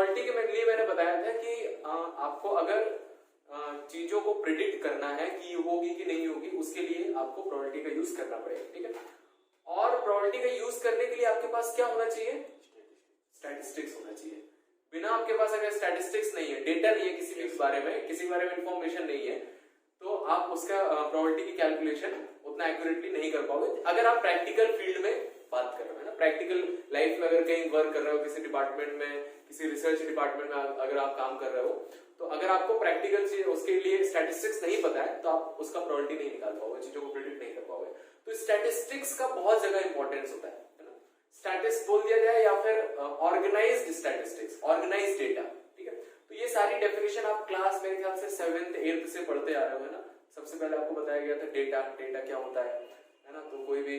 Probability के लिए मैंने बताया था कि आपको अगर चीजों को प्रिडिक्ट करना है कि होगी कि नहीं होगी, उसके लिए आपको प्रोबेबिलिटी का यूज करना पड़ेगा, ठीक है। और प्रोबेबिलिटी का यूज करने के लिए आपके पास क्या होना चाहिए? स्टैटिस्टिक्स होना चाहिए। बिना आपके पास अगर स्टैटिस्टिक्स नहीं है, डेटा नहीं है किसी भी बारे में इंफॉर्मेशन नहीं है, तो आप उसका प्रोबेबिलिटी की कैलकुलेशन उतना एक्यूरेटली नहीं कर पाओगे। अगर आप प्रैक्टिकल फील्ड में बात कर रहे हो ना, प्रैक्टिकल लाइफ में अगर कहीं वर्क कर रहे हो, किसी डिपार्टमेंट में, किसी रिसर्च डिपार्टमेंट में अगर आप काम कर रहे हो, तो अगर आपको प्रैक्टिकल चीज उसके लिए स्टैटिस्टिक्स नहीं पता है, तो आप उसका प्रोबेबिलिटी नहीं निकाल पाओगे, चीजों को प्रेडिक्ट नहीं कर पाओगे। तो स्टैटिस्टिक्स का बहुत जगह इंपॉर्टेंस होता है ना। स्टैटिस्टिक्स बोल दिया जाए या फिर ऑर्गेनाइज्ड स्टैटिस्टिक्स, ऑर्गेनाइज्ड डेटा, ठीक है। तो ये सारी डेफिनेशन आप क्लास मेरे ख्याल से 7th 8th से पढ़ते आ रहे हो, है ना। सबसे पहले आपको बताया गया था डेटा क्या होता है ना। तो कोई भी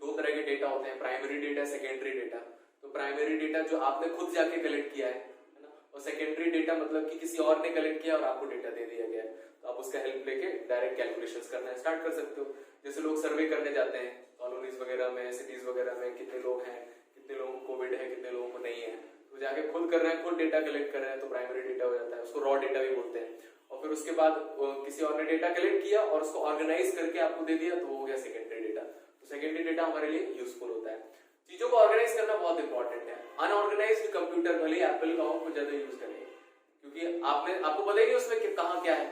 दो तरह के डेटा होते हैं, प्राइमरी डेटा, सेकेंडरी डेटा। तो प्राइमरी डेटा जो आपने खुद जाके कलेक्ट किया है ना, और सेकेंडरी डेटा मतलब कि किसी और ने कलेक्ट किया और आपको डेटा दे दिया गया है, तो आप उसका हेल्प लेके डायरेक्ट कैलकुलेशंस करना स्टार्ट कर सकते हो। जैसे लोग सर्वे करने जाते हैं कॉलोनीज वगैरह में, सिटीज वगैरह में, कितने लोग हैं, कितने लोगों को कोविड है, कितने लोगों को नहीं है, तो जाके खुद कर रहे हैं, खुद डेटा कलेक्ट कर रहे हैं, तो प्राइमरी डेटा हो जाता है, उसको रॉ डेटा भी बोलते हैं। और फिर उसके बाद किसी और ने डेटा कलेक्ट किया और उसको ऑर्गेनाइज करके आपको दे दिया, तो हो गया सेकेंडरी डेटा। तो सेकेंडरी डेटा हमारे लिए यूजफुल होता है। चीजों को ऑर्गेनाइज करना बहुत इंपॉर्टेंट है। अनऑर्गेनाइज्ड कंप्यूटर भले एप्पल का हो, कुछ ज्यादा यूज करेंगे, क्योंकि आपको पता ही नहीं उसमें कहाँ क्या है।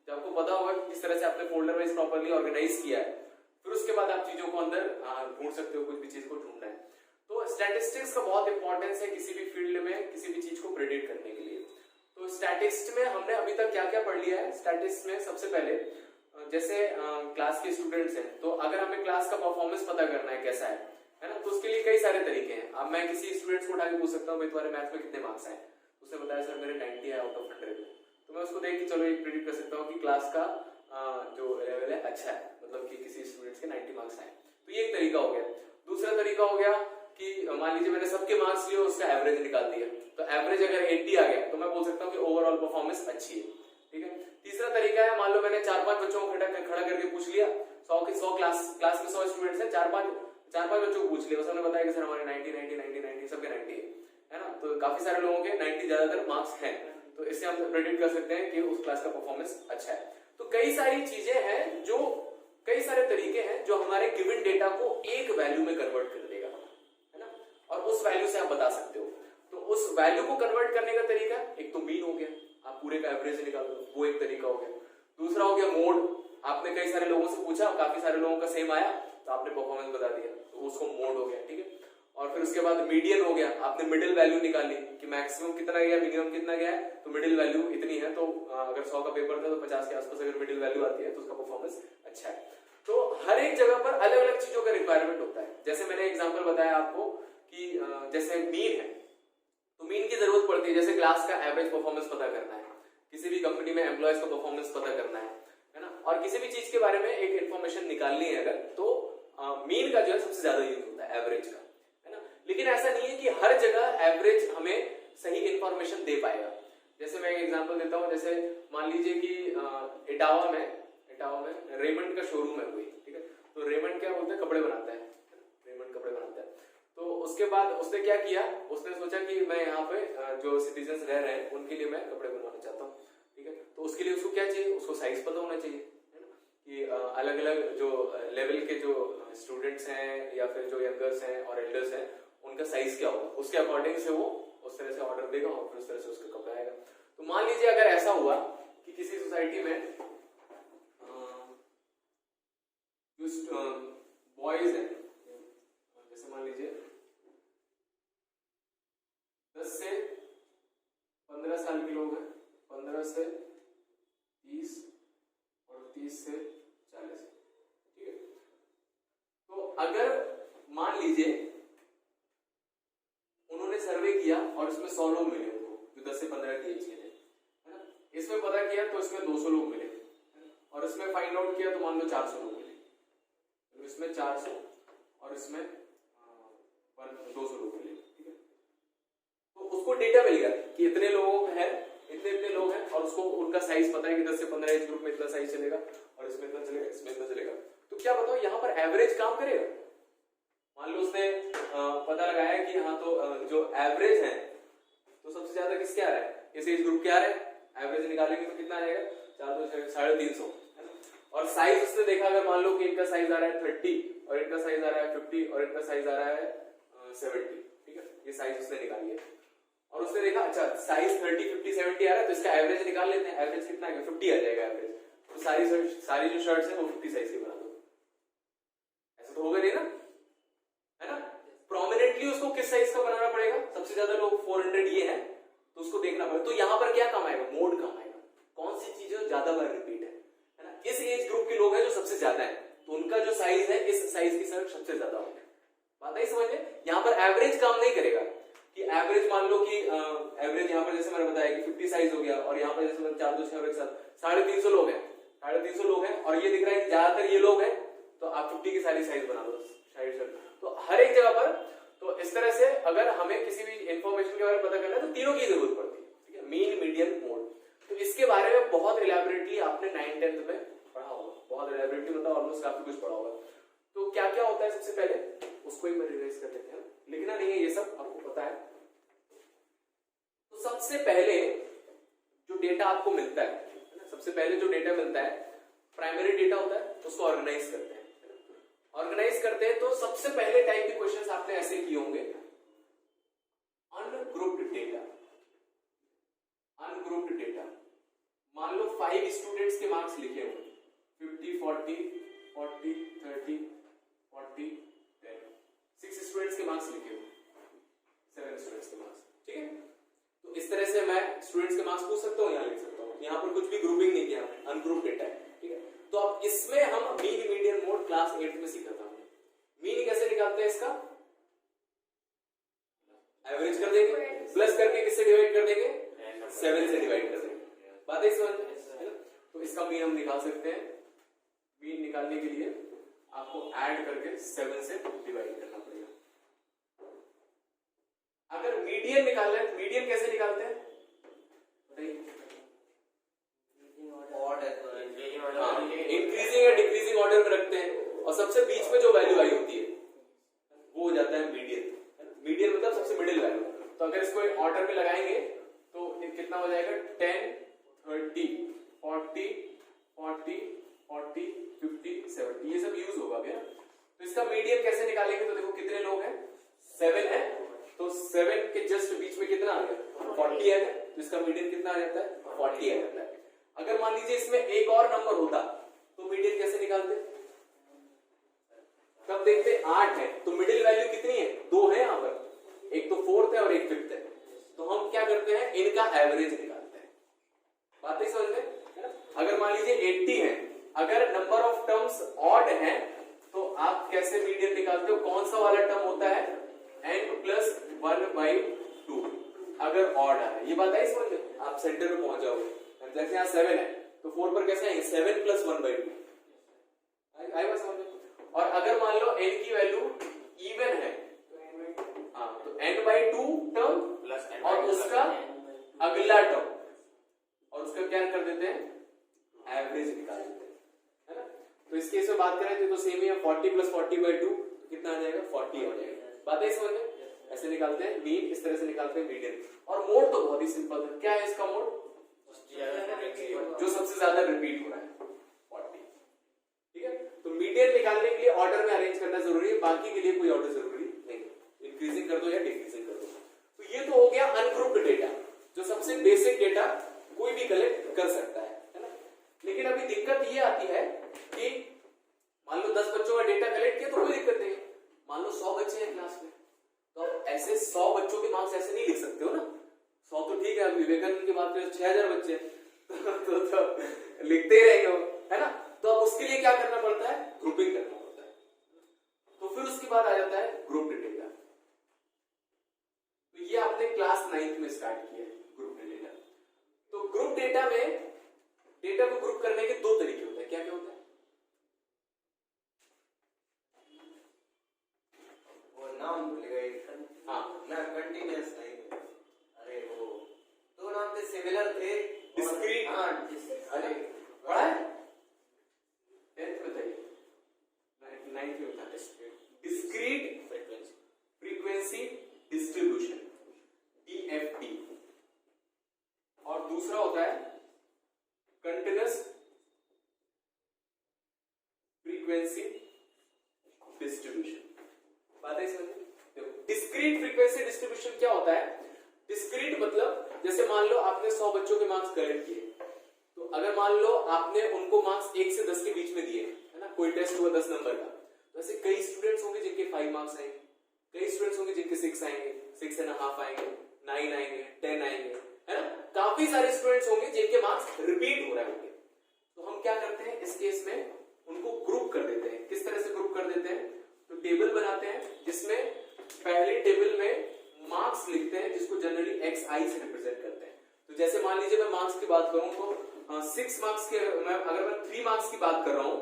जब आपको पता होगा किस तरह से आपने फोल्डर वाइज प्रॉपर्ली ऑर्गेनाइज किया है, फिर उसके बाद आप चीजों को अंदर ढूंढ सकते हो, कुछ भी चीज को ढूंढना है। तो स्टैटिस्टिक्स का बहुत इंपॉर्टेंस है किसी भी फील्ड में, किसी भी चीज को प्रेडिक्ट करने के लिए। तो स्टैटिस्टिक्स में हमने अभी तक क्या क्या पढ़ लिया है? स्टैटिस्टिक्स में सबसे पहले जैसे क्लास के स्टूडेंट्स हैं, तो अगर हमें क्लास का परफॉर्मेंस पता करना है कैसा है ना, तो उसके लिए कई सारे तरीके हैं। अब मैं किसी स्टूडेंट्स को उठा के पूछ सकता हूँ, भाई तुम्हारे मैथ में कितने मार्क्स आए? उसने बताया सर मेरे 90 है आउट ऑफ 100 में। तो मैं उसको देख के चलो एक प्रेडिक्ट कर सकता हूँ कि क्लास का जो लेवल है अच्छा है, मतलब कि किसी स्टूडेंट्स के 90 मार्क्स आए। तो ये एक तरीका हो गया। दूसरा तरीका हो गया कि मान लीजिए मैंने सबके मार्क्स लिए, उसका एवरेज निकाल दिया, तो एवरेज अगर 80 आ गया तो मैं बोल सकता हूँ कि ओवरऑल परफॉर्मेंस अच्छी है, ठीक है। तीसरा तरीका है, मान लो मैंने 4-5 बच्चों को खड़ा करके पूछ लिया, 100 क्लास में 100 स्टूडेंट्स हैं, 4-5 बच्चों को पूछ लिया, उसने बताया कि सर हमारे 90 सबके 90 है ना। तो काफी सारे लोगों के 90 ज्यादातर मार्क्स हैं, तो इससे हम प्रेडिक्ट कर सकते हैं कि उस क्लास का परफॉर्मेंस अच्छा है। तो कई सारी चीजें हैं, जो कई सारे तरीके हैं जो हमारे गिवन डेटा को एक वैल्यू में कन्वर्ट कर देगा, है ना, और उस वैल्यू से आप बता सकते हो। तो उस वैल्यू को कन्वर्ट करने का तरीका, एक तो मीन हो गया, आप पूरे का एवरेज निकाल दो, वो एक तरीका हो गया। दूसरा हो गया मोड, आपने कई सारे लोगों से पूछा, काफी सारे लोगों का सेम आया, तो आपने परफॉर्मेंस बता दिया, तो उसको मोड हो गया, ठीक है। और फिर उसके बाद मीडियन हो गया, आपने मिडिल वैल्यू निकाली कि मैक्सिमम कितना गया, मिनिमम कितना गया है, तो मिडिल वैल्यू इतनी है, तो अगर 100 का पेपर था तो 50 के आसपास अगर मिडिल वैल्यू आती है तो उसका परफॉर्मेंस अच्छा है। तो हर एक जगह पर अलग अलग चीजों का रिक्वायरमेंट होता है। जैसे मैंने एग्जांपल बताया आपको कि जैसे मीन है, तो मीन की जरूरत पड़ती है। जैसे क्लास का एवरेज परफॉर्मेंस पता करना है, किसी भी कंपनी में एम्प्लॉयज का परफॉर्मेंस पता करना है ना, और किसी भी चीज के बारे में एक इंफॉर्मेशन निकालनी है अगर, तो मीन का जो है सबसे ज्यादा यूज होता है, एवरेज का, है ना। लेकिन ऐसा नहीं है कि हर जगह एवरेज हमें सही इंफॉर्मेशन दे पाएगा। जैसे मैं एक एग्जांपल देता हूं, जैसे मान लीजिए कि इटावा में रेमंड का शोरूम है कोई, ठीक है। तो रेमंड क्या बोलते हैं, कपड़े बनाता है, रेमंड कपड़े बनाता है। तो उसके बाद उसने क्या किया, उसने सोचा कि मैं यहाँ पे जो सिटीजन्स रह रहे हैं उनके लिए मैं कपड़े बनवाना चाहता हूँ, ठीक है। तो उसके लिए उसको क्या चाहिए, उसको साइज पता होना चाहिए, है ना, कि अलग अलग जो लेवल के जो स्टूडेंट्स हैं या फिर जो यंगर्स हैं और एल्डर्स हैं, उनका साइज क्या होगा, उसके अकॉर्डिंग से वो उस तरह से ऑर्डर देगा और फिर उस तरह से उसका कपड़ा आएगा। तो मान लीजिए अगर ऐसा हुआ कि किसी सोसाइटी में बॉयज हैं, जैसे मान लीजिए 10 से 15 साल के लोग हैं, 15 से 30 और 30 से 40, ठीक है। तो अगर मान लीजिए उन्होंने सर्वे किया और इसमें 100 लोग मिले उनको, जो 10 से 15 की एज के थे, है ना। इसमें पता किया तो इसमें 200 लोग मिले, और इसमें फाइंड आउट किया तो मान लो 400 लोग मिले, तो इसमें 400 और इसमें 200 लोग मिले, ठीक है। तो उसको डेटा मिल गया कि इतने लोग हैं, इतने लोग हैं, और उसको उनका साइज पता है कि 10 से 15 एज ग्रुप में इतना साइज चलेगा और इसमें इतना चलेगा, इसमें इतना चलेगा। तो क्या बताओ यहाँ पर एवरेज काम करेगा? मान लो उसने पता लगाया कि हाँ, तो जो एवरेज है तो सबसे ज्यादा किस एज ग्रुप के आ रहे हैं, एवरेज निकालेंगे तो कितना आ जाएगा, 4 तो 350। और साइज उसने देखा, अगर मान लो कि इनका साइज आ रहा है 30 और इनका साइज आ रहा है 50 और इनका साइज आ रहा है 70, ठीक है, ये साइज उसने निकाली है। और उसने देखा अच्छा साइज 30 50 70 आ रहा है तो इसका एवरेज निकाल लेते हैं, एवरेज कितना आएगा 50 आ जाएगा एवरेज, तो सारी जो शर्ट्स है वो 50 साइज की बना दो। ऐसा तो होगा नहीं ना, है ना। प्रोमिनेंटली उसको किस साइज का बनाना पड़ेगा, सबसे ज्यादा लोग 400 ये है तो उसको देखना पड़ेगा। तो यहाँ पर क्या कम आएगा, मोड कम आएगा, कौन सी चीजें ज्यादा बार रिपीट है ना। इस एज ग्रुप के लोग हैं जो सबसे ज्यादा है तो उनका जो साइज है इस साइज की शर्ट सबसे ज्यादा होगा। बात नहीं समझ में, यहाँ पर एवरेज काम नहीं करेगा कि एवरेज मान लो कि एवरेज यहाँ पर जैसे मैंने बताया कि 50 साइज हो गया और यहाँ पर जैसे 4 2 6 350 लोग हैं, 350 लोग हैं और ये दिख रहा है कि ज्यादातर ये लोग हैं तो आप 50 की सारी साइज बना दो साइड शर्ट। तो हर एक जगह पर तो इस तरह से अगर हमें किसी भी इंफॉर्मेशन के बारे में पता करना है तो तीनों की जरूरत पड़ती है, ठीक है, मीन मीडियन मोड। तो इसके बारे में बहुत इलैबोरेटली आपने 9th 10th में पढ़ा होगा, बहुत इलैबोरेटली मतलब ऑलमोस्ट काफी कुछ पढ़ा होगा। तो क्या क्या होता है सबसे पहले उसको ही रिवाइज कर लेते हैं, लिखना नहीं है ये सब आपको पता है। तो सबसे पहले जो डेटा आपको मिलता है, सबसे पहले जो डेटा मिलता है प्राइमरी डेटा होता है, उसको ऑर्गेनाइज करते हैं। ऑर्गेनाइज करते हैं तो सबसे पहले टाइप के क्वेश्चंस आपने ऐसे किए होंगे, अनग्रुप्ड डेटा। अनग्रुप्ड डेटा मान लो 5 स्टूडेंट्स के मार्क्स लिखे होंगे 50 40 40 30 40 10, 6 स्टूडेंट्स के मार्क्स लिखे होंगे, 7 स्टूडेंट्स के मार्क्स, ठीक है। तो इस तरह से मैं स्टूडेंट्स के मार्क्स पूछ सकता हूँ, यहाँ लिख सकता हूँ, यहाँ पर कुछ भी ग्रुपिंग नहीं किया, अनग्रुप्ड डेटा है, ठीक है। तो अब इसमें हम मीन मीडियन मोड क्लास 8 में सीखा था। मीन कैसे निकालते हैं इसका, एवरेज कर देंगे प्लस करके किससे डिवाइड कर देंगे, 7 से डिवाइड कर देंगे। बात है समझ में। तो इसका मीन हम निकाल सकते हैं। मीन निकालने के लिए आपको ऐड करके 7 से डिवाइड करना पड़ेगा। अगर मीडियन निकालना है, मीडियन कैसे निकालते हैं इंक्रीजिंग या डिक्रीजिंग ऑर्डर में रखते हैं और सबसे बीच में जो वैल्यू आई होती है वो हो जाता है मीडियन। मीडियन मतलब सबसे मिडिल वैल्यू। तो अगर इसको ऑर्डर में लगाएंगे तो कितना हो जाएगा 10 30 40 40 40 50 70, ये सब यूज होगा क्या। तो इसका मीडियन कैसे निकालेंगे, तो देखो कितने लोग हैं 7 है, तो 7 के जस्ट बीच में कितना आ गया 40 है, तो इसका मीडियन कितना आ जाता है 40 आ जाता है। अगर मान लीजिए इसमें एक और नंबर होता तो मीडियन कैसे निकालते, तब देखते 8 है तो मिडिल वैल्यू कितनी है 2 है, यहाँ पर एक तो 4th है और एक 5th है, तो हम क्या करते हैं इनका एवरेज निकालते हैं। बात नहीं समझ में। अगर मान लीजिए 80 है, अगर नंबर ऑफ टर्म्स ऑड है तो आप कैसे मीडियन निकालते हो, कौन सा वाला टर्म होता है n+1/2 अगर ऑड है। ये बात है समझ में, आप सेंटर में पहुंच जाओगे। जैसे यहाँ 7 है तो 4 पर कैसे आएंगे 7+1/2 आई बात समझ में। और अगर मान लो n की वैल्यू इवन है हाँ तो n/2 टर्म प्लस और उसका अगला टर्म और उसका क्या कर देते हैं एवरेज निकाल देते हैं, है ना। तो इस केस में बात करें तो सेम ही है 40 + 40/2 कितना आ जाएगा 40 हो जाएगा। बात है समझ में, ऐसे निकालते हैं मीन, इस तरह से निकालते हैं मीडियन। और मोड तो बहुत ही सिंपल है, क्या है इसका मोड जो सबसे ज्यादा रिपीट हो रहा है 40, ठीक है। तो मीडियन निकालने के लिए ऑर्डर में अरेंज करना जरूरी है, बाकी के लिए कोई ऑर्डर जरूरी नहीं, इंक्रीजिंग कर दो या डिक्रीजिंग कर दो। तो ये तो हो गया अनग्रुप्ड डेटा, जो सबसे बेसिक डेटा कोई भी कलेक्ट कर सकता है ना। लेकिन अभी दिक्कत ये आती है कि मान लो 10 बच्चों का डेटा कलेक्ट किया तो कोई दिक्कत नहीं, मान लो 100 बच्चे हैं क्लास में, तो ऐसे 100 बच्चों के मार्क्स ऐसे नहीं लिख सकते हो ना। 100 तो ठीक है, अब विवेकानंद की बात करें 6000 बच्चे तो लिखते ही रहेंगे है ना। तो अब उसके लिए क्या करना पड़ता है, ग्रुपिंग करना पड़ता है। तो फिर उसके बाद आ जाता है ग्रुप डेटा। तो ये आपने क्लास 9th में स्टार्ट किया है ग्रुप डेटा। तो ग्रुप डेटा में डेटा को ग्रुप करने के 2 तरीके होते हैं, क्या क्या होता है वो नाम भूल गए। हाँ ना कंटीन्यूअस नहीं, अरे वो 2 नाम थे सिमिलर थे, डिस्क्रीट। हाँ अरे पढ़ा है 10th में था, 9th में था डिस्क्रीट फ्रीक्वेंसी डिस्ट्रीब्यूशन DFT। जैसे मान लो आपने 100 बच्चों के मार्क्स कलेक्ट किए, तो अगर मान लो आपने उनको मार्क्स 1 से 10 के बीच में दिए, है ना, कोई टेस्ट हुआ 10 नंबर का, तो ऐसे कई स्टूडेंट्स होंगे जिनके 5 मार्क्स आएंगे, कई स्टूडेंट्स होंगे जिनके 6 आएंगे, 6.5 आएंगे, 9 आएंगे, 10 आएंगे, है ना, काफी सारे स्टूडेंट्स होंगे जिनके मार्क्स रिपीट हो रहे होंगे। तो हम क्या करते हैं इस केस में, उनको ग्रुप कर देते हैं। किस तरह से ग्रुप कर देते हैं, तो टेबल बनाते हैं जिसमें पहले टेबल में मार्क्स लिखते हैं जिसको जनरली XI से रिप्रेजेंट करते हैं। तो जैसे मान लीजिए मैं मार्क्स की बात करूं तो 6 मार्क्स के, अगर मैं 3 मार्क्स की बात कर रहा हूं,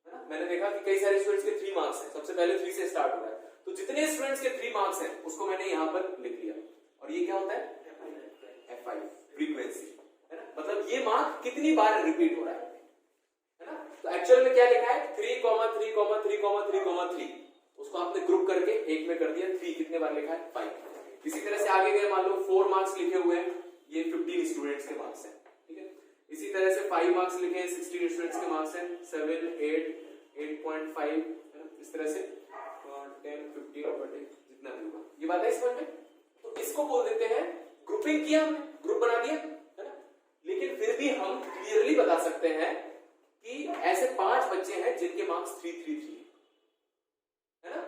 है ना, मैंने देखा कि कई सारे स्टूडेंट्स के 3 मार्क्स हैं, सबसे पहले 3 से स्टार्ट हो रहा है, तो जितने स्टूडेंट्स के 3 मार्क्स हैं उसको मैंने यहां पर लिख लिया, और ये क्या होता है FI, फ्रीक्वेंसी, है ना, मतलब ये मार्क कितनी बार रिपीट हो रहा है ना। तो एक्चुअल में क्या लिखा है 3,3,3,3,3, उसको आपने ग्रुप करके एक में कर दिया, 3 कितने बार लिखा है 5। इसी तरह से आगे गए, मान लो 4 मार्क्स लिखे हुए हैं, ये 15 स्टूडेंट्स के मार्क्स हैं, ठीक है। इसी तरह से 5 मार्क्स लिखे हैं, 16 स्टूडेंट्स के मार्क्स हैं, 7, 8, 8.5, इस तरह से 10, 15, 20 जितना भी होगा। ये बात है समझ में। तो इसको बोल देते हैं ग्रुपिंग किया, हमने ग्रुप बना दिया, है ना। लेकिन फिर भी हम क्लियरली बता सकते हैं कि ऐसे 5 बच्चे हैं जिनके मार्क्स 333 है ना,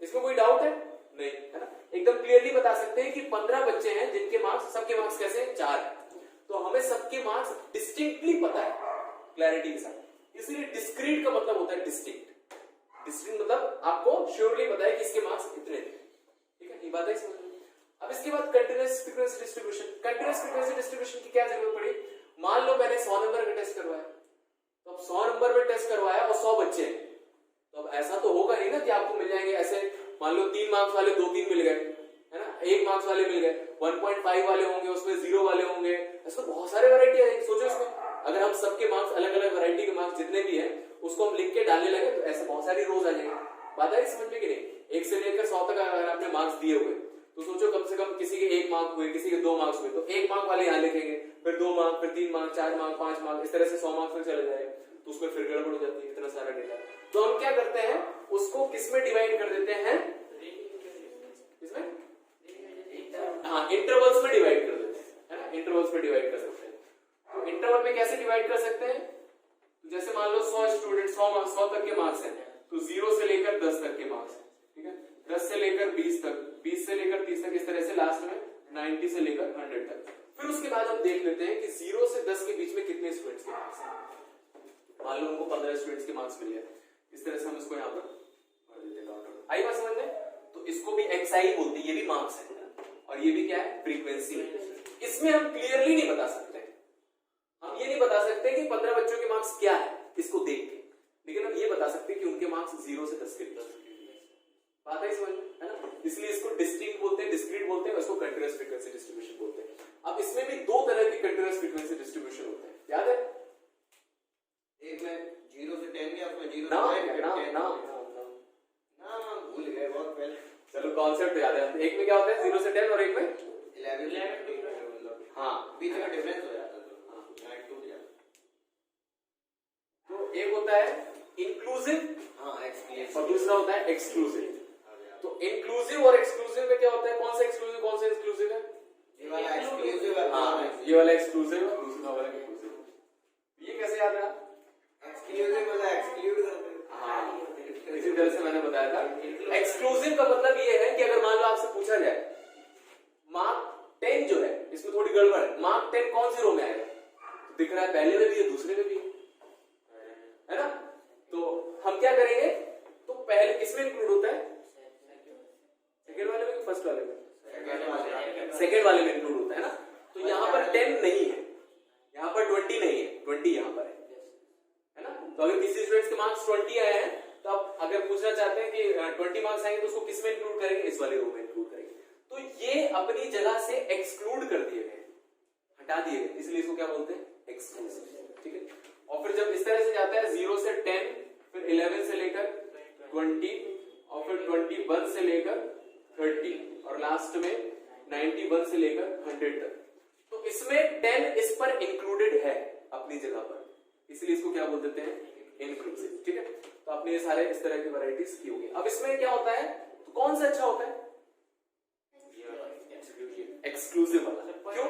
इसमें कोई डाउट है नहीं, है ना, एकदम क्लियरली बता सकते हैं कि 15 बच्चे हैं जिनके मार्क्स, सबके मार्क्स कैसे हैं 4 है। तो हमें सबके मार्क्स डिस्टिंक्टली पता है क्लैरिटी के साथ, इसलिए डिस्क्रीट का मतलब होता है डिस्टिंक्ट। डिस्टिंक्ट मतलब आपको श्योरली पता है कि इसके मार्क्स इतने थे, ठीक है, ये बात है समझ में। अब इसके बाद continuous frequency distribution. Continuous frequency distribution की क्या जरूरत पड़ी, मान लो मैंने 100 नंबर का टेस्ट करवाया, तो अब 100 नंबर में टेस्ट करवाया और 100 बच्चे हैं, तो अब ऐसा तो होगा नहीं ना कि आपको मिल जाएंगे ऐसे, मान लो 3 मार्क्स वाले 2-3 मिल गए, है ना, 1 मार्क्स वाले मिल गए, 1.5 वाले होंगे, उसमें 0 वाले होंगे, ऐसे तो बहुत सारे वैरायटी आएंगे। सोचो इसमें अगर हम सबके मार्क्स अलग अलग वैरायटी के मार्क्स जितने भी हैं उसको हम लिख के डालने लगे तो ऐसे बहुत सारी रोज आ जाएंगे। बात है समझ में कि नहीं। 1 से लेकर 100 तक अगर आपने मार्क्स दिए हुए तो सोचो कम से कम किसी के 1 मार्क हुए, किसी के 2 मार्क्स हुए, तो 1 मार्क वाले यहाँ लिखेंगे, फिर 2 मार्क, फिर 3 मार्क, 4 मार्क, 5 मार्क, इस तरह से 100 मार्क्स में चले जाएगा, तो उसमें फिर गड़बड़ हो जाती है इतना सारा डेटा। तो हम क्या करते हैं उसको किसमें डिवाइड कर देते हैं, किसमें, हाँ इंटरवल्स में डिवाइड कर देते हैं, है ना, इंटरवल्स में डिवाइड कर सकते हैं। तो इंटरवल में कैसे डिवाइड कर सकते हैं, तो जैसे मान लो 100 स्टूडेंट 100 तक के मार्क्स हैं, तो 0 से लेकर 10 तक के मार्क्स हैं, ठीक है, 10 से लेकर 20 तक, 20 से लेकर 30 तक, इस तरह से लास्ट में 90 से लेकर 100 तक। फिर उसके बाद हम देख लेते हैं कि 0 से 10 के बीच में कितने स्टूडेंट्स के मार्क्स हैं। मान लो उनको 15 स्टूडेंट्स के मार्क्स मिले, इस तरह से हम इसको यहाँ पर भर देते हैं काउंटर। आई बात समझ में। तो इसको भी XI बोलते हैं, ये भी मार्क्स है और ये भी क्या है फ्रीक्वेंसी। इसमें हम क्लियरली नहीं बता सकते, हम ये नहीं बता सकते कि 15 बच्चों के मार्क्स क्या है इसको देख के, लेकिन हम ये बता सकते हैं कि उनके मार्क्स 0 से 10 के बीच। बात है समझ में, है ना। इसलिए इसको डिस्टिंक्ट बोलते हैं, डिस्क्रीट बोलते हैं, इसको कंटीन्यूअस फ्रीक्वेंसी डिस्ट्रीब्यूशन बोलते हैं। अब इसमें भी 2 तरह की कंटीन्यूअस फ्रीक्वेंसी डिस्ट्रीब्यूशन होते हैं, याद है। एक में 0 से 10 या उसमें 0 से ना भूल गए बहुत पहले। चलो कॉन्सेप्ट याद है। एक में क्या होता है 0 से 10 और एक में 11 हाँ बीच में डिफरेंस हो जाता है, तो नाइट टूट जाता। तो एक होता है इंक्लूसिव, हाँ एक्सक्लूसिव, और दूसरा होता है एक्सक्लूसिव। तो इंक्लूसिव और एक्सक्लूसिव में क्या होता है, कौन सा एक्सक्लूसिव कौन सा एक्सक्लूसिव है, ये वाला एक्सक्लूसिव है, हाँ ये वाला एक्सक्लूसिव है, दूसरा वाला इंक्लूसिव। ये कैसे याद है, एक्सक्लूसिव मतलब एक्सक्लूड करते हैं। हाँ इसी तरह से मैंने बताया था। एक्सक्लूसिव का मतलब ये है कि अगर मान लो आपसे पूछा जाए मार्क 10 जो है इसमें थोड़ी गड़बड़ है, मार्क 10 कौन सी रो में आएगा, तो दिख रहा है पहले में भी है दूसरे में भी है ना। तो हम क्या करेंगे, तो पहले किसमें इंक्लूड होता है, सेकंड वाले में, फर्स्ट वाले में, सेकंड वाले में इंक्लूड होता है ना। तो यहाँ पर 10 नहीं है, यहाँ पर 20 नहीं है, 20 यहाँ पर है ना। तो अगर किसी स्टूडेंट्स के मार्क्स 20 आए हैं तो आप अगर पूछना चाहते हैं कि 20 मार्क्स आएंगे तो उसको किसमें इंक्लूड करेंगे, इस वाले रो में इंक्लूड करेंगे। तो ये अपनी जगह से एक्सक्लूड कर दिए गए, हटा दिए गए, इसलिए इसको क्या बोलते हैं एक्सक्लूसिव, ठीक है। और फिर जब इस तरह से जाता है 0 से 10, फिर 11 से लेकर 20, और फिर 21 से लेकर 30, और लास्ट में 91 से लेकर 100 तक। तो इसमें 10 इस पर इंक्लूडेड है अपनी जगह पर, इसलिए इसको क्या बोल देते हैं इंक्लूसिव, ठीक है। तो आपने ये सारे इस तरह की वैरायटीज की होगी। अब इसमें क्या होता है, तो कौन सा अच्छा होता है, एक्सक्लूसिव वाला। क्यों,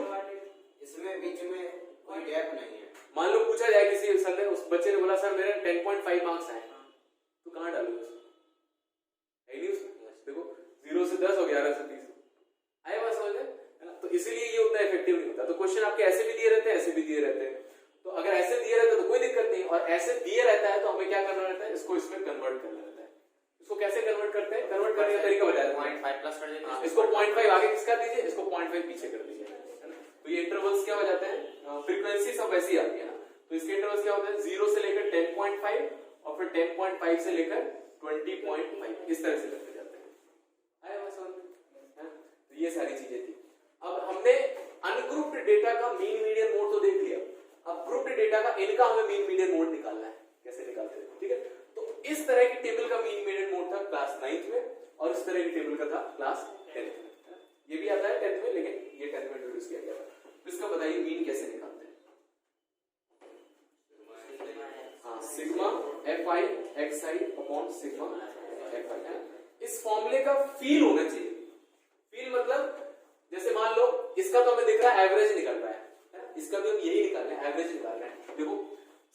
बोला सर मेरे 10.5 मार्क्स आए, तो कहाँ डालोगे? है नहीं उसमें। देखो 0 से 10 और 11 से 30 आए बात समझ में, है ना? तो इसीलिए ये उतना इफेक्टिव नहीं होता। तो क्वेश्चन आपके ऐसे भी दिए रहते हैं, ऐसे भी दिए रहते हैं। तो अगर ऐसे दिए रहते हैं तो कोई दिक्कत नहीं, और ऐसे दिए रहता है तो हमें क्या करना रहता है, इसको इसमें कन्वर्ट करना रहता है। इसको कैसे कन्वर्ट करते हैं? कन्वर्ट करने का तरीका बताया 0.5 प्लस कर देते हैं, इसको 0.5 आगे किसका दीजिए, इसको 0.5 पीछे कर दीजिए, है ना? तो ये इंटरवल्स क्या हो जाते हैं, फ्रीक्वेंसी सब वैसी आती है ना, तो इसके इंटरवल्स क्या होते हैं 0 से लेकर 10.5 और फिर 10.5 से लेकर 20.5 इस तरह से करते जाते हैं। आया बात समझ में? तो ये सारी चीजें थी। अब हमने अनग्रुप्ड डेटा का मीन मीडियन मोड तो देख लिया, अब ग्रुप्ड डेटा का इनका हमें मीन मीडियन मोड निकालना है, कैसे निकालते हैं, ठीक है? तो इस तरह की टेबल का मीन मीडियन मोड था क्लास 9th में, और इस तरह की टेबल का था क्लास 10th में। ये भी आता है 10th में, लेकिन ये 10th में इंट्रोड्यूस किया गया था। तो इसका बताइए मीन कैसे निकालते हैं? हाँ, sigma fi xi upon sigma fi है। इस फॉर्मूले का फील होना चाहिए। फील मतलब जैसे मान लो इसका तो हमें दिख रहा है एवरेज निकल रहा है, इसका भी हम यही निकाल रहे हैं, एवरेज निकाल रहे हैं। देखो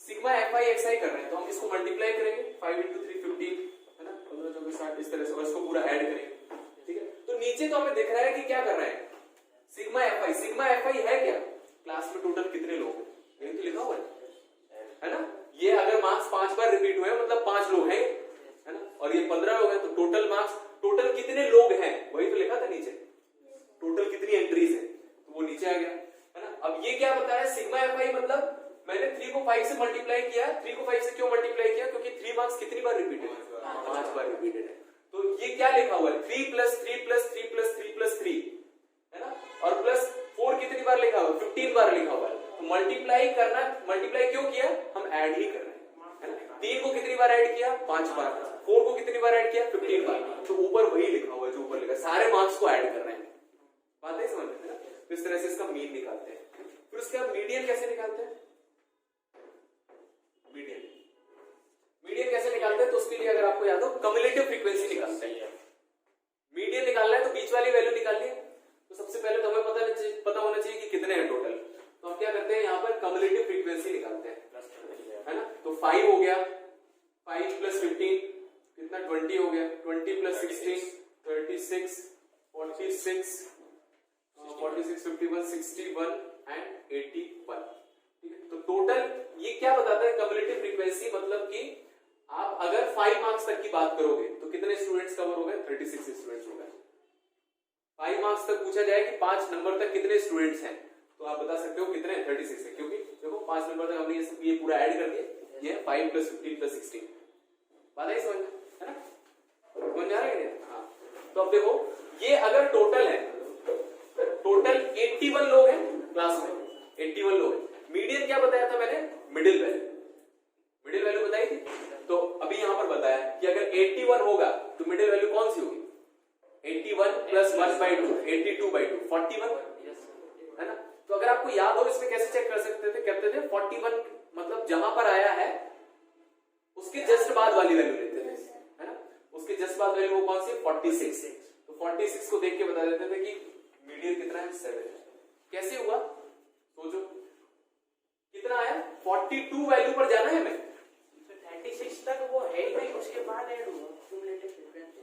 सिग्मा fi xi कर रहे हैं तो हम इसको मल्टीप्लाई करेंगे 5 × 3 15, है ना, 15 24 60 इस तरह से, और इसको पूरा ऐड करेंगे, ठीक है? तो नीचे तो हमें दिख रहा है कि क्या कर रहे हैं, सिग्मा fi है क्या, क्लास में टोटल कितने लोग हैं, यही तो लिखा हुआ है ना? ये अगर मार्क्स 5 बार रिपीट हुए मतलब 5 लोग हैं, है ना, और ये 15 लोग हैं, तो टोटल मार्क्स, टोटल कितने लोग हैं वही तो लिखा था नीचे, टोटल कितनी एंट्रीज है, तो वो नीचे आ गया, है ना? अब ये क्या बताया, सिग्मा fi मतलब मैंने 3 को 5 से मल्टीप्लाई किया। 3 को 5 से क्यों मल्टीप्लाई किया, क्योंकि 3 मार्क्स कितनी बार रिपीटेड है, 5 बार रिपीटेड है। तो ये क्या लिखा हुआ है 3 + 3 + 3 + 3 + 3, है ना, और प्लस 4 कितनी बार लिखा हुआ है, 15 बार लिखा हुआ है। तो मल्टीप्लाई करना, मल्टीप्लाई क्यों किया, हम ऐड ही कर रहे हैं, है ना? 3 को कितनी बार ऐड किया, 5 बार, 4 को कितनी बार ऐड किया, 15 बार। तो ऊपर वही लिखा हुआ है जो ऊपर लिखा, सारे मार्क्स को ऐड कर रहे हैं, बात नहीं समझ में? तो इस तरह से इसका मीन निकालते हैं। फिर उसके बाद मीडियन कैसे निकालते हैं, मीडियन कैसे निकालते हैं, तो उसके लिए अगर आपको याद हो कम्युलेटिव फ्रीक्वेंसी निकालते हैं। मीडियन निकालना है तो बीच वाली वैल्यू निकालनी है। तो सबसे पहले तो हमें पता होना चाहिए कि कितने हैं टोटल, तो हम क्या करते हैं यहाँ पर कम्युलेटिव फ्रीक्वेंसी निकालते हैं, है ना? तो 5 हो गया, 5 + 15 कितना 20 हो गया, 20 + 16 36 46 46 51 61 एंड 81, ठीक है? तो टोटल ये क्या बताता है कम्युलेटिव फ्रीक्वेंसी, मतलब कि आप अगर 5 मार्क्स तक की बात करोगे तो कितने स्टूडेंट्स कवर हो गए, 36 स्टूडेंट्स हो गए। 5 मार्क्स तक पूछा जाए कि 5 नंबर तक कितने स्टूडेंट्स हैं, तो आप बता सकते हो कितने, 36 है, क्योंकि देखो 5 नंबर तक हमने ये पूरा ऐड कर दिया, ये 5 + 15 + 16, बात है समझ में, है ना? समझ में आ रहा है? हाँ, तो अब देखो ये अगर टोटल है, टोटल 81 लोग हैं क्लास में, 81 लोग हैं। मीडियन क्या बताया था मैंने, मिडिल वैल्यू बताई थी। तो अभी यहां पर बताया कि अगर 81 होगा तो मिडिल वैल्यू कौन सी होगी, 81 + 1/2 82/2 41, है ना? तो अगर आपको याद हो इसमें कैसे चेक कर सकते थे, कहते थे 41 मतलब जहां पर आया है उसके जस्ट बाद वाली वैल्यू लेते थे, है ना? उसके जस्ट बाद वैल्यू वो कौन सी, 46। तो 46 को देख के बता देते थे कि मीडियन कितना है, 7 है। कैसे हुआ सोचो, कितना आया, 42 वैल्यू पर जाना है हमें, 36 तक वो है ही नहीं, उसके बाद ऐड हुआ क्यूमुलेटिव फ्रीक्वेंसी।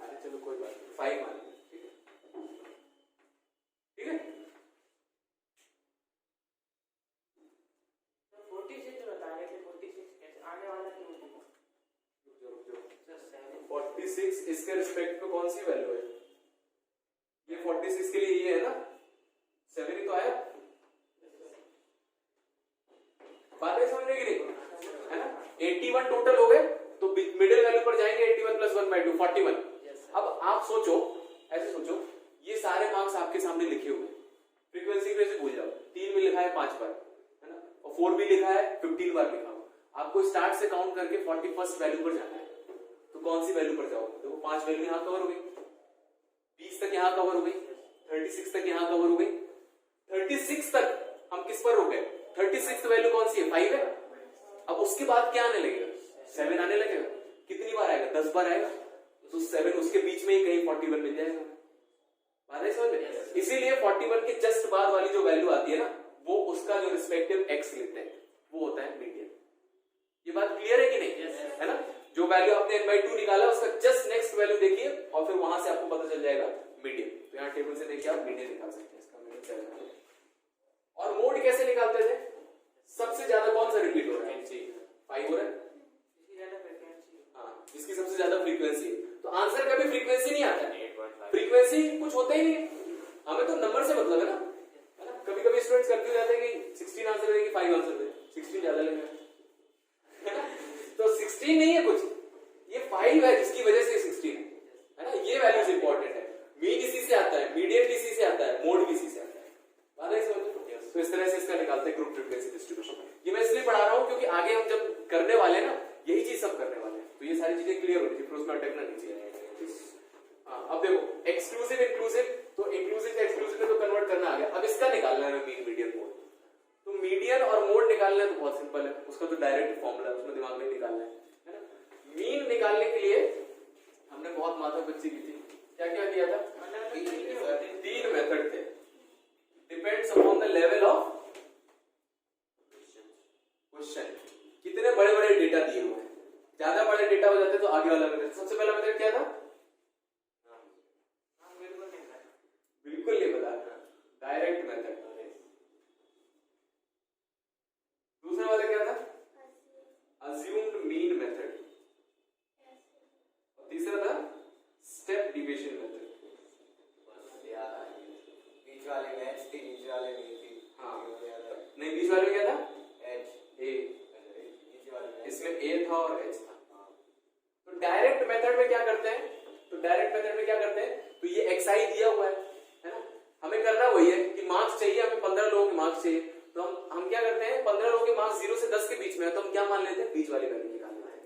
अरे चलो कोई बात नहीं, 5 मान लीजिए, ठीक है, ठीक है? 46 बता रहे थे, 46 कैसे आने वाला क्यों नहीं? 46 इसके रिस्पेक्ट में कौन सी वैल्यू है, ये 46 के लिए ये है ना, 7 ही तो आया, बातें समझने की नहीं, है ना? 81 टोटल हो गए, तो मिडिल वैल्यू पर जाएंगे 81 + 1/2 41। अब आप सोचो, ऐसे सोचो, ये सारे मार्क्स आपके सामने लिखे हुए, फ्रीक्वेंसी कैसे भूल जाओ, 3 में लिखा है 5 बार, है ना, और 4 भी लिखा है 15 बार लिखा हुआ। आपको स्टार्ट से काउंट करके 41st वैल्यू पर जाना है, तो कौन सी वैल्यू पर जाओगे, देखो 5 वैल्यू यहां कवर हो गई, 20 तक यहां कवर हो गई, 36 तक यहां कवर हो गई, 36 तक हम किस पर रुक गए, 36th वैल्यू कौन सी है, 5 है। अब उसके बाद क्या आने लगेगा, 7 आने लगेगा, कितनी बार आएगा, 10 बार आएगा, तो 7 उसके बीच में ही कहीं 41 मिल जाएगा, बात है समझ में? इसीलिए 41 के जस्ट बाद वाली जो वैल्यू आती है ना, वो उसका जो रिस्पेक्टिव x लेते हैं, वो होता है मीडियन। ये बात क्लियर है कि नहीं? है ना? जो वैल्यू आपने n/2 निकाला उसका जस्ट नेक्स्ट वैल्यू देखिए और फिर वहां से आपको पता चल जाएगा मीडियन। तो यहाँ टेबल से देखिए आप मीडियन निकाल सकते हैं, इसका मीडियन 7 है। और मोड कैसे निकालते थे? सबसे ज्यादा कौन सा रिपीट हो रहा है? 5 हो रहा है, हाँ, जिसकी सबसे ज्यादा फ्रीक्वेंसी है। तो आंसर कभी फ्रीक्वेंसी नहीं आता है, फ्रीक्वेंसी कुछ होता ही नहीं, हमें तो नंबर से मतलब है ना। कभी कभी स्टूडेंट्स कंफ्यूज जाते हैं कि 16 आंसर दे कि 5 आंसर दे, 16 ज्यादा लेंगे, है ना? तो 16 नहीं है कुछ, ये 5 है जिसकी वजह से 16 है ना। ये वैल्यूज इंपॉर्टेंट है। मीन इसी से आता है, मीडियन इसी से आता है, मोड भी इसी से आता है। बात है समझ? तो इस तरह से इसका निकालते हैं ग्रुप फ्रीक्वेंसी डिस्ट्रीब्यूशन। ये मैं इसलिए पढ़ा रहा हूं क्योंकि आगे हम जब करने वाले ना यही चीज सब करने वाले हैं, तो ये सारी चीजें क्लियर होनी चाहिए, फिर उसमें अटकना नहीं चाहिए। अब देखो एक्सक्लूसिव इंक्लूसिव, तो इंक्लूसिव से एक्सक्लूसिव में तो कन्वर्ट करना आ गया। अब इसका निकालना है मीन मीडियन मोड। तो मीडियन और मोड निकालना है तो बहुत सिंपल है, उसका तो डायरेक्ट फॉर्मूला है, उसमें दिमाग में निकालना है ना। मीन निकालने के लिए हमने बहुत माथा पच्ची की थी। क्या क्या किया था? 3 मेथड थे। Depends upon the level of question. कितने बड़े बड़े डेटा दिए हुए हैं, ज्यादा बड़े डेटा हो जाते तो आगे वाला मेथड। सबसे पहला मेथड क्या था? बिल्कुल नहीं पता, डायरेक्ट मेथड। दूसरा वाला क्या था? Assumed mean method. और तीसरा था स्टेप डिविजन मेथड। बीच वाले में एच थी, बीच वाले में थी। हाँ, नहीं बीच वाले में क्या था? एच। ए, बीच वाले में इसमें ए था और एच था। तो डायरेक्ट मेथड में क्या करते हैं? तो ये xi दिया हुआ है ना। हमें करना वही है कि मार्क्स चाहिए, हमें 15 लोगों के मार्क्स चाहिए। तो हम क्या करते हैं? 15 लोगों के मार्क्स 0 से 10 के बीच में है, तो हम क्या मान लेते हैं? बीच वाली वैल्यू निकालना है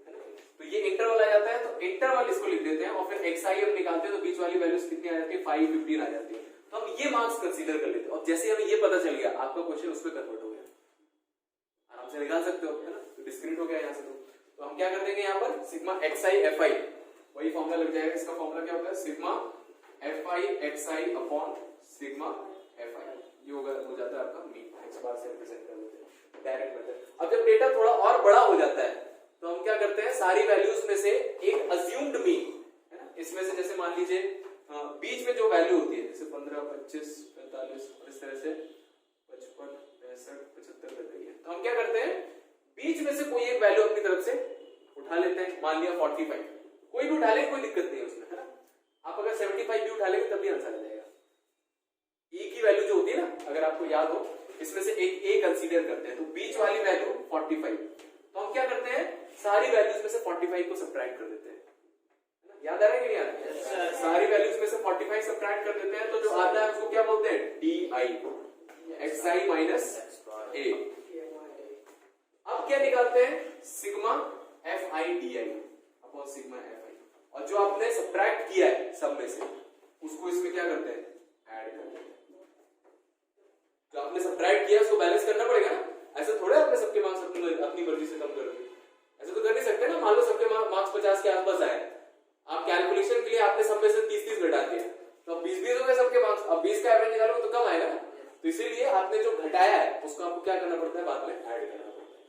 ना। तो ये इंटरवल आ जाता है, तो इंटरवल इसको लिख देते हैं और फिर xi हम निकालते हैं, तो बीच वाली वैल्यूज कितनी आ जाती है? 5, 15 आ जाती है। तो हम ये मार्क्स कंसीडर कर लेते हैं और जैसे हमें ये पता चल गया आपका क्वेश्चन उस पर कन्वर्ट हो गया, आराम से निकाल सकते हो, है ना। तो डिस्क्रीट हो गया यहाँ से। तो हम क्या कर देंगे यहाँ पर? सिग्मा xi fi, वही फॉर्मूला लग जाएगा। इसका फॉर्मूला क्या होता है? Sigma fi xi upon sigma fi। ये हो जाता है आपका मीन। x बार से रिप्रेजेंट कर देते हैं डायरेक्ट मेथड। अब जब डेटा थोड़ा और बड़ा हो जाता है तो हम क्या करते हैं? सारी वैल्यूज में से एक अज्यूम्ड मीन, है ना, इसमें से जैसे मान लीजिए बीच में जो वैल्यू होती है, जैसे 15, 25, 45 और इस तरह से 55, 65, 75 तक गई है, तो हम क्या करते हैं? बीच में से कोई एक वैल्यू अपनी तरफ से उठा लेते हैं। मान लिया 45, कोई भी उठा ले, कोई दिक्कत नहीं है उसमें, है ना। आप अगर 75 भी उठा लेंगे तब भी आंसर आ जाएगा। e की वैल्यू जो होती है ना, अगर आपको याद हो, इसमें से एक ए कंसीडर करते हैं, तो बीच वाली वैल्यू 45। तो हम क्या करते हैं? सारी वैल्यूज में से 45 को सब्ट्रैक्ट कर देते हैं। याद आ रहा है कि नहीं आ रहा? सारी वैल्यूज में से 45 सब्ट्रैक्ट कर देते हैं, तो जो आता है उसको क्या बोलते हैं? di xi minus a। अब क्या निकालते हैं? Sigma fi di upon sigma fi। और जो आपने सब्ट्रैक्ट किया है सब में से, उसको इसमें क्या करते हैं? ऐड कर देते हैं। जो आपने सब्ट्रैक्ट किया उसको बैलेंस करना पड़ेगा ना। ऐसे थोड़े आपने सबके मार्क्स अपनी मर्जी से कम कर दिए, ऐसे तो कर नहीं सकते ना। मान लो सबके मार्क्स 50 के आसपास आए, आप कैलकुलेशन के लिए आपने सब में से 30-30 घटा दिए, तो अब 20-20 हो गए सबके मार्क्स। अब 20 का एवरेज निकालोगे तो कम आएगा ना। तो इसीलिए आपने जो घटाया है उसको आपको क्या करना पड़ता है? बाद में ऐड करना पड़ता है।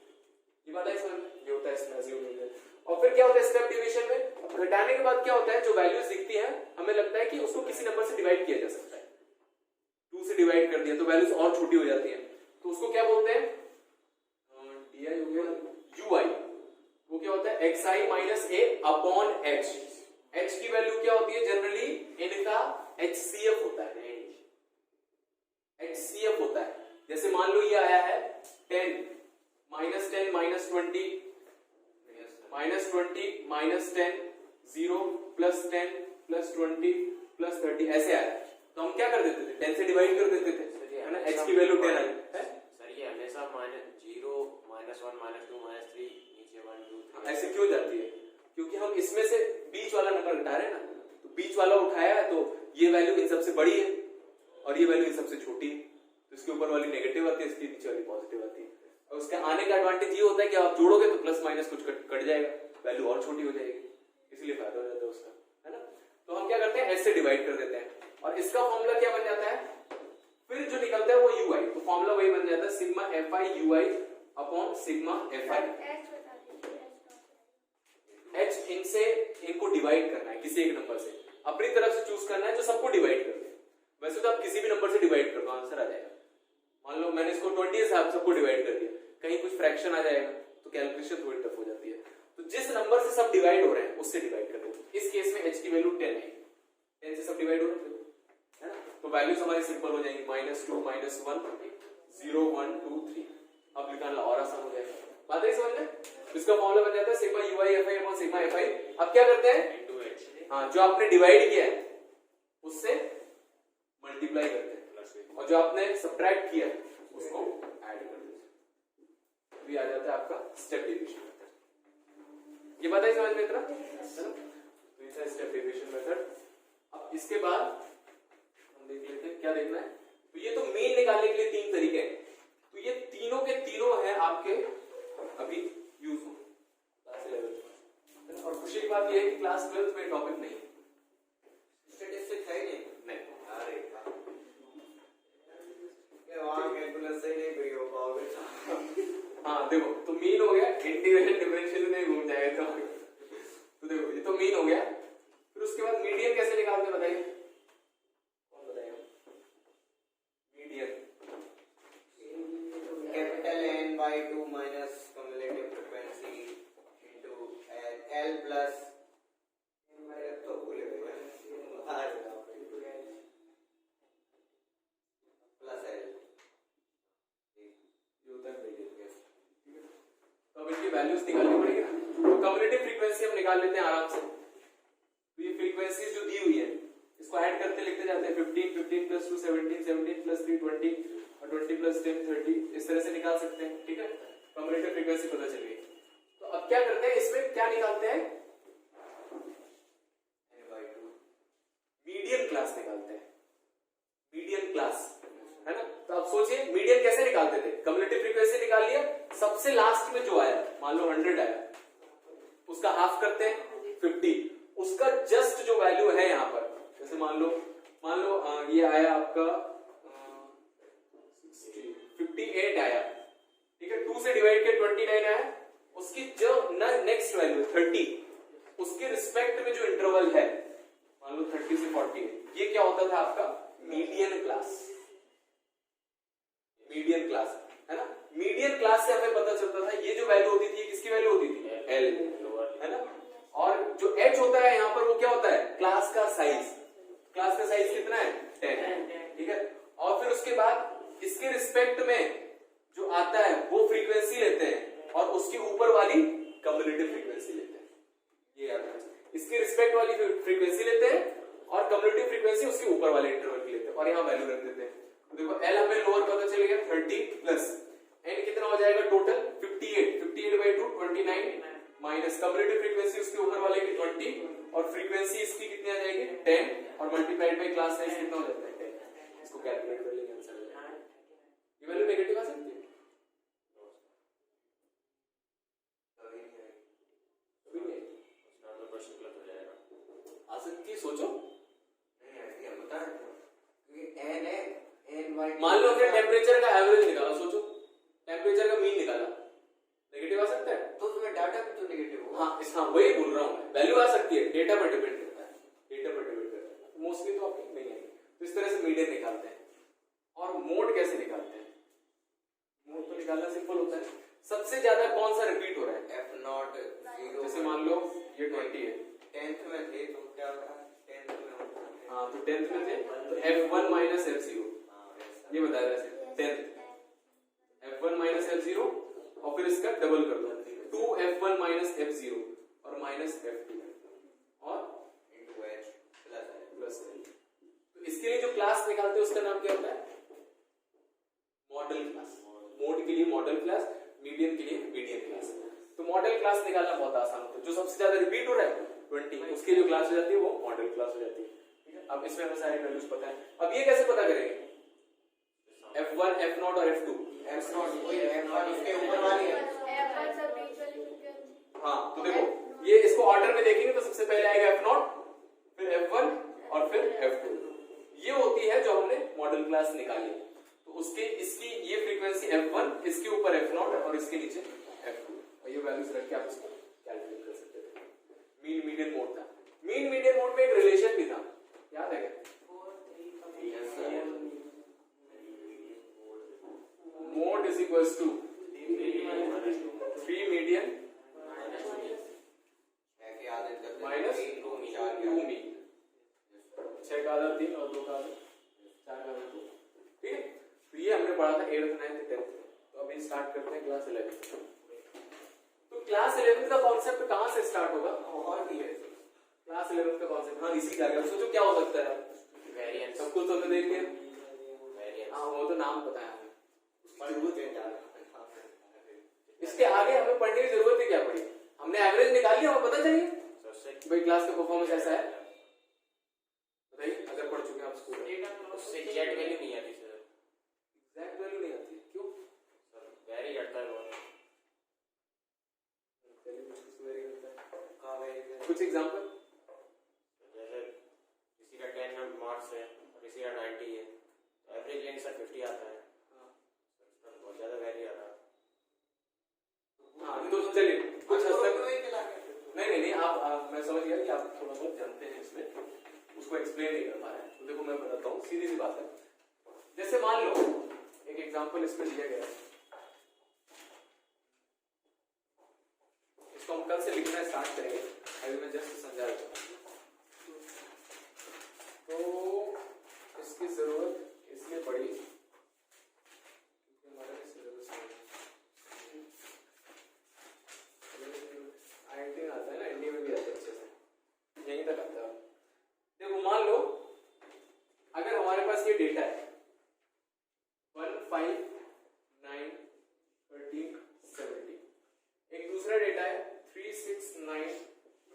ये बात है इसमें, ये होता है इसमें अज्यूम होता है। और फिर क्या होता है स्टेप डिवीजन में? घटाने के बाद क्या होता है? जो वैल्यूज दिखती है हमें लगता है कि उसको किसी नंबर से डिवाइड किया जा सकता है। 2 से डिवाइड कर दिया तो वैल्यूज और छोटी हो जाती है, तो उसको क्या बोलते हैं? di हो गया ui। वो क्या होता है? xi minus a upon h। h की वैल्यू क्या होती है? जनरली इनका hcf होता है, hcf होता है। जैसे मान लो ये आया है 10 minus 10 minus 20 minus 20 minus 10 0 plus 10 plus 20 plus 30 ऐसे आया, तो हम क्या कर देते थे? 10 से डिवाइड कर देते थे, है ना। h की वैल्यू 10 आई है। सर ये हमेशा -0 -1 -2 -3 नीचे 1 2 ऐसे क्यों जाती है? क्योंकि हम इसमें से बीच वाला नंबर घटा रहे हैं ना, तो बीच वाला उठाया है तो ये वैल्यू इन सबसे बड़ी है और ये वैल्यू इन सबसे छोटी है, तो इसके ऊपर वाली नेगेटिव आती है, इसकी नीचे वाली पॉजिटिव आती है। और उसके आने का एडवांटेज ये होता है कि आप जोड़ोगे तो प्लस माइनस कुछ कट जाएगा, वैल्यू और छोटी हो जाएगी, इसलिए फायदा हो जाता है उसका, है ना। तो हम क्या करते हैं? एस से डिवाइड कर देते हैं और इसका फॉर्मूला क्या बन जाता है? फिर जो निकलता है वो ui। तो फॉर्मूला वही बन जाता है sigma fi ui upon sigma fi। h इनसे इनको डिवाइड करना है किसी एक नंबर से, अपनी तरफ से चूज करना है जो सबको डिवाइड कर दे। वैसे तो आप किसी भी नंबर से डिवाइड कर दो, आंसर आ जाएगा। मान लो मैंने इसको 20 से आप सबको डिवाइड कर दिया, कहीं कुछ फ्रैक्शन आ जाएगा तो कैलकुलेशन थोड़ी टफ हो जाती है। तो जिस नंबर से सब डिवाइड हो रहे हैं उससे डिवाइड कर दो। इस केस में h की वैल्यू 10 है, 10 से सब डिवाइड हो रहे हैं ना, तो वैल्यूज हमारी सिंपल हो जाएंगी, -2 -1 0 1 2 3। अब निकालना और आसान हो जाएगा। बात है समझ में? इसका फॉर्मूला बन जाता है sigma ui fi upon sigma fi। अब क्या करते हैं, हाँ जो आपने डिवाइड किया है उससे मल्टीप्लाई करते हैं और जो आपने सब्ट्रैक्ट किया है उसको ऐड कर देते हैं। ये आ जाता है आपका स्टेप डिवीजन मेथड। ये बात है समझ में इतना, तो ये स्टेप डिवीजन मेथड। अब इसके बाद हम देख लेते हैं क्या देखना है। तो ये तो मीन निकालने के लिए 3 तरीके हैं, तो ये तीनों के तीनों हैं आपके अभी यूज हो क्लास 11 और खुशी की बात ये है कि क्लास 12 में टॉपिक नहीं है, स्टैटिस्टिक्स है नहीं। अरे ये वहां कैलकुलस से नहीं भी हो पाओगे। हाँ देखो, तो मीन हो गया, इंटीग्रेशन डिफरेंशियल में घूम जाएगा तो देखो ये तो मीन हो गया। फिर उसके बाद मीडियन कैसे निकालते हैं बताइए, कौन बताएगा? Median capital N/2 minus cumulative frequency into L plus तो भूल गए प्लस L ये होता है मीडियन केस। तो अब इनकी वैल्यूज निकालनी पड़ेगी ना, तो कम्युलेटिव फ्रीक्वेंसी हम निकाल लेते हैं आराम से। तो ये फ्रीक्वेंसी जो दी हुई है इसको ऐड करते लिखते जाते हैं, 15 15 प्लस 2 17 17 प्लस 3 20 और 20 प्लस 10 30, इस तरह से निकाल सकते हैं। ठीक है, कम्युलेटिव फ्रीक्वेंसी पता चल गई। तो अब क्या करते हैं, इसमें क्या निकालते हैं, मीडियन क्लास निकालते हैं। मीडियन क्लास है ना, तो आप सोचिए मीडियन कैसे निकालते थे। कम्युलेटिव फ्रीक्वेंसी निकाल लिया, सबसे लास्ट में जो आया मान लो 100 आया, उसका हाफ करते हैं 50, उसका जस्ट जो वैल्यू है यहाँ पर, जैसे मान लो ये आया आपका 58 आया, ठीक है, 2 से डिवाइड किया 29 आया, उसकी जो नेक्स्ट वैल्यू 30, उसके रिस्पेक्ट में जो इंटरवल है मान लो 30 से 40, ये क्या होता था आपका मीडियन क्लास। मीडियन क्लास है ना, मीडियन क्लास से हमें पता चलता था ये जो वैल्यू होती थी किसकी वैल्यू होती थी, एल है ना, और जो एच होता है यहाँ पर वो क्या होता है, क्लास का साइज। क्लास का साइज कितना है 10, ठीक है। और फिर उसके बाद इसके रिस्पेक्ट में जो आता है वो फ्रीक्वेंसी लेते हैं और उसके ऊपर वाली कम्युलेटिव फ्रीक्वेंसी लेते हैं। ये याद रखना, इसके रिस्पेक्ट वाली फ्रीक्वेंसी लेते हैं और कम्युलेटिव फ्रीक्वेंसी उसके ऊपर वाले इंटरवल की लेते हैं और यहाँ वैल्यू रख देते हैं। तो देखो एल हमें लोअर पता चल गया 30 प्लस एन कितना हो जाएगा टोटल 58/2 29 माइनस कम्युलेटिव फ्रीक्वेंसी उसके ऊपर वाले की 20 और फ्रीक्वेंसी इसकी कितनी आ जाएगी 10 और मल्टीप्लाइड बाय क्लास साइज कितना हो जाता है 10। इसको कैलकुलेट कर लेंगे आंसर आ जाएगा। ये वैल्यू नेगेटिव आ सकती है, आ सकती है, सोचो। मान लो हमने टेम्परेचर का एवरेज निकाला, सोचो टेम्परेचर का मीन निकाला, नेगेटिव आ सकता है, तो उसमें डाटा भी तो नेगेटिव हो। हाँ हाँ वही बोल रहा हूँ मैं, वैल्यू आ सकती है, डेटा पर डिपेंड करता है, डेटा पर डिपेंड करता है, मोस्टली तो आपकी नहीं आएगी। तो इस तरह से मीडियन निकालते हैं। और मोड कैसे निकालते हैं, मोड तो निकालना सिंपल होता है, सबसे ज्यादा कौन सा रिपीट हो रहा है, F0 0, जैसे मान लो ये 20 है, 10th में थे तो क्या होगा 10th में, हाँ तो 10th में थे तो F1 माइनस F0 ये बता रहा है 10th F1 माइनस F0 और फिर इसका डबल कर दो 2F1 माइनस F0 और माइनस F2 और into H प्लस L। तो इसके लिए जो क्लास निकालते हैं उसका नाम क्या होता है, मॉडल क्लास। मोड के लिए मॉडल क्लास, मीडियन के लिए मीडियन क्लास। तो मॉडल क्लास निकालना बहुत आसान होता है, जो सबसे ज्यादा रिपीट हो रहा है 20 उसकी जो क्लास हो जाती है वो मॉडल क्लास हो जाती है। ठीक है, अब इसमें हमें सारे वैल्यूज पता है। अब ये कैसे पता करेंगे, F1 F0 और F2, F0 कोई F1 उसके ऊपर वाली है, हाँ तो देखो ये इसको ऑर्डर में देखेंगे तो सबसे पहले आएगा F0 फिर F1 और फिर F2, ये होती है जो हमने मॉडल क्लास निकाली। तो उसके इसकी ये फ्रीक्वेंसी f1, इसके ऊपर f0 और इसके नीचे f2, और ये वैल्यूज रख के आप इसको कैलकुलेट कर सकते थे। मीन मीडियन मोड था। मीन मीडियन मोड में एक रिलेशन भी था, याद है क्या? Mode is equals to 3 median minus 2 mean. 6 का आधा 3 और 2 का आधा 4 का आधा 2। ठीक है, तो ये हमने पढ़ा था 8th 9th 10th में। तो अभी स्टार्ट करते हैं क्लास 11। तो क्लास 11 का कॉन्सेप्ट कहां से स्टार्ट होगा? और भी है क्लास 11 का कॉन्सेप्ट, हाँ इसी का है। सोचो क्या हो सकता है? वेरिएंस। सब कुछ तो देख लिया, वेरिएंस। हाँ वो तो नाम पता है हमें, जरूरत है यार। इसके आगे हमें पढ़ने की जरूरत ही क्या पड़ी? हमने एवरेज निकाल लिया, हमें पता चाहिए भाई क्लास का परफॉर्मेंस ऐसा है। बताइए, अगर पढ़ चुके हैं आप स्कूल में, उससे एग्जैक्ट वैल्यू नहीं आती सर। एग्जैक्ट वैल्यू नहीं आती, क्यों? सर वेरी करता है बहुत। कुछ एग्जांपल? जैसे किसी का 10 मार्क्स है और किसी का 90 है, एवरेज लेंगे सर 50 आता है। सर बहुत ज्यादा वेरी आ रहा है। हाँ तो चलिए कुछ हद तक नहीं आप मैं समझ गया कि आप थोड़ा बहुत जानते हैं इसमें, उसको एक्सप्लेन नहीं कर पा रहे हैं। तो देखो मैं बताता हूँ, सीधी सी बात है। जैसे मान लो एक एग्जांपल इसमें दिया गया है, इसको हम कल से लिखना स्टार्ट करेंगे, अभी मैं जस्ट समझा देता हूँ। तो इसकी जरूरत इसलिए पड़ी हमारा सिलेबस IIT आता है ना, एनडी में भी आता है अच्छे से, यहीं तक आता है। देखो मान लो अगर हमारे पास ये डेटा है 1, 5, 9, 13, 17, एक दूसरा डेटा है 3, 6, 9,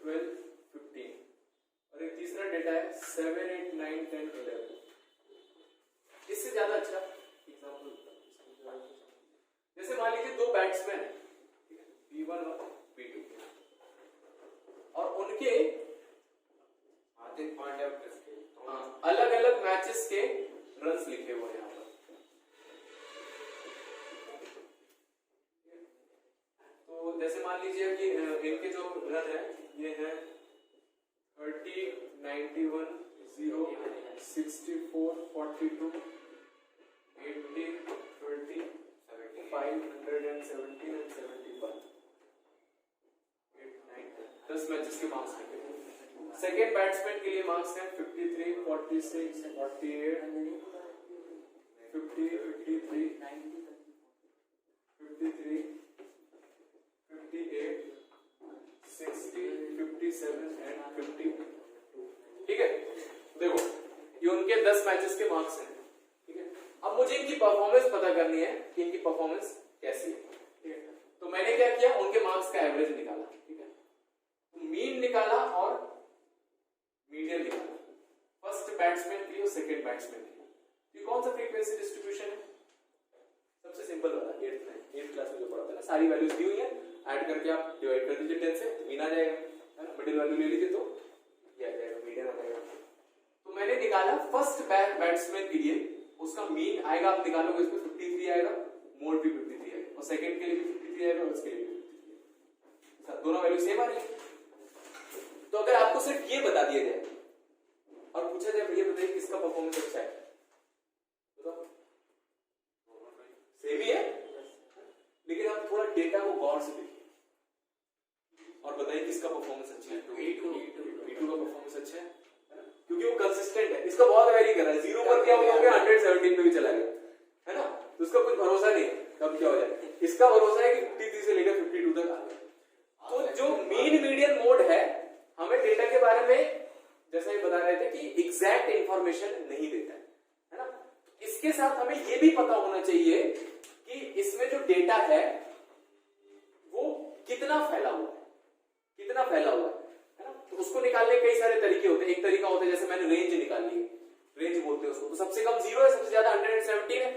12, 15, और एक तीसरा डेटा है 7, 8, 9, 10, 11। इससे ज्यादा अच्छा एग्जांपल, जैसे मान लीजिए 2 बैट्समैन है, B1 और B2, और उनके अलग अलग मैचेस के रन्स लिखे हुए हैं यहाँ पर। तो जैसे मान लीजिए कि इनके जो रन है ये है 30, 91, 0, 64, 42, 80, 30, 517 and 71। 10 मैचेस के मार्क्स हैं। सेकेंड बैट्समैन के लिए मार्क्स हैं 53, 46, 48, 50, 53, 53, 58, 60, 57 एंड 52। ठीक है, देखो ये उनके 10 मैचेस के मार्क्स हैं। ठीक है, अब मुझे इनकी परफॉर्मेंस पता करनी है कि इनकी परफॉर्मेंस कैसी है। ठीक है, तो मैंने क्या किया, उनके मार्क्स का एवरेज निकाला। ठीक है, मीन निकाला और मीडियन निकाला, फर्स्ट बैट्समैन के लिए और सेकंड बैट्समैन के लिए। ये कौन सा फ्रीक्वेंसी डिस्ट्रीब्यूशन है? सबसे सिंपल वाला, 8th क्लास में जो पढ़ा था ना, सारी वैल्यूज दी हुई है, ऐड करके आप डिवाइड कर दीजिए 10 से, मीन आ जाएगा, है ना। मिडिल वैल्यू ले लीजिए तो ये आ जाएगा, मीडियन आ जाएगा। तो मैंने निकाला फर्स्ट बैट्समैन के लिए, उसका मीन आएगा, आप निकालोगे इसमें 53 आएगा, मोड भी 53 आएगा, और सेकंड के लिए भी 53 आएगा, और उसके लिए भी 53 आएगा। दोनों वैल्यू सेम आ रही है। तो अगर आपको सिर्फ ये बता दिया जाए और पूछा जाए ये बताइए किसका परफॉर्मेंस अच्छा है, बताओ सेम ही है, लेकिन आप थोड़ा डेटा को गौर से देखिए और बताइए किसका परफॉर्मेंस अच्छा है। B2 का परफॉर्मेंस अच्छा है, क्योंकि वो कंसिस्टेंट है। इसका बहुत वेरी कर रहा है, 0 पर क्या हो गया 117 पे भी चला गया, है ना। तो उसका कुछ भरोसा नहीं कब क्या हो जाए। इसका भरोसा है कि 53 से लेकर 52 तक आ गया। तो जो मीन मीडियन मोड है, हमें डेटा के बारे में जैसा ही बता रहे थे कि एग्जैक्ट इंफॉर्मेशन नहीं देता है ना। इसके साथ हमें यह भी पता होना चाहिए कि इसमें जो डेटा है वो कितना फैला हुआ है ना। तो उसको निकालने के कई सारे तरीके होते हैं। एक तरीका होता है, जैसे मैंने रेंज निकाल ली, रेंज बोलते हैं उसको। तो सबसे कम 0 है, सबसे ज्यादा 117 है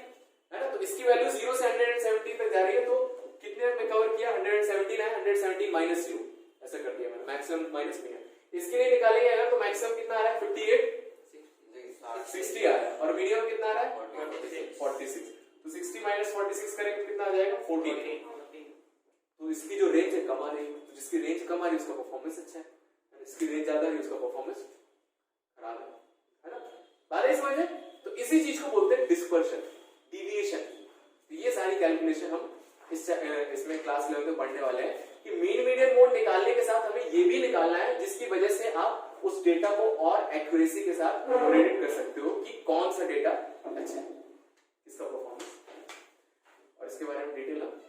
ना। तो इसकी वैल्यू 0 से 117 तक जा रही है, तो कितने में कवर किया, 117 है, 117 माइनस 0 ऐसा कर दिया मैंने, मैक्सिमम माइनस में है। इसके लिए निकालेंगे अगर तो मैक्सिमम कितना आ रहा है 58, 60 आ रहा है, और मीडियम कितना आ रहा है 46। तो 60 माइनस 46 करेंगे कितना आ जाएगा 14। तो इसकी जो रेंज है कम आ रही है, तो जिसकी रेंज कम आ रही है उसका परफॉर्मेंस अच्छा है, जिसकी रेंज ज्यादा आ रही है उसका परफॉर्मेंस खराब है ना। बात है समझ में? तो इसी चीज को बोलते हैं डिस्पर्शन, डिविएशन। तो ये सारी कैलकुलेशन हम इसमें क्लास 11 में पढ़ने वाले हैं कि मीन मीडियन मोड निकालने के साथ हमें ये भी निकालना है जिसकी वजह से आप उस डेटा को और एक्यूरेसी के साथ प्रेडिक्ट कर सकते हो कि कौन सा डेटा अच्छा है, इसका परफॉर्मेंस। और इसके बारे में डिटेल हम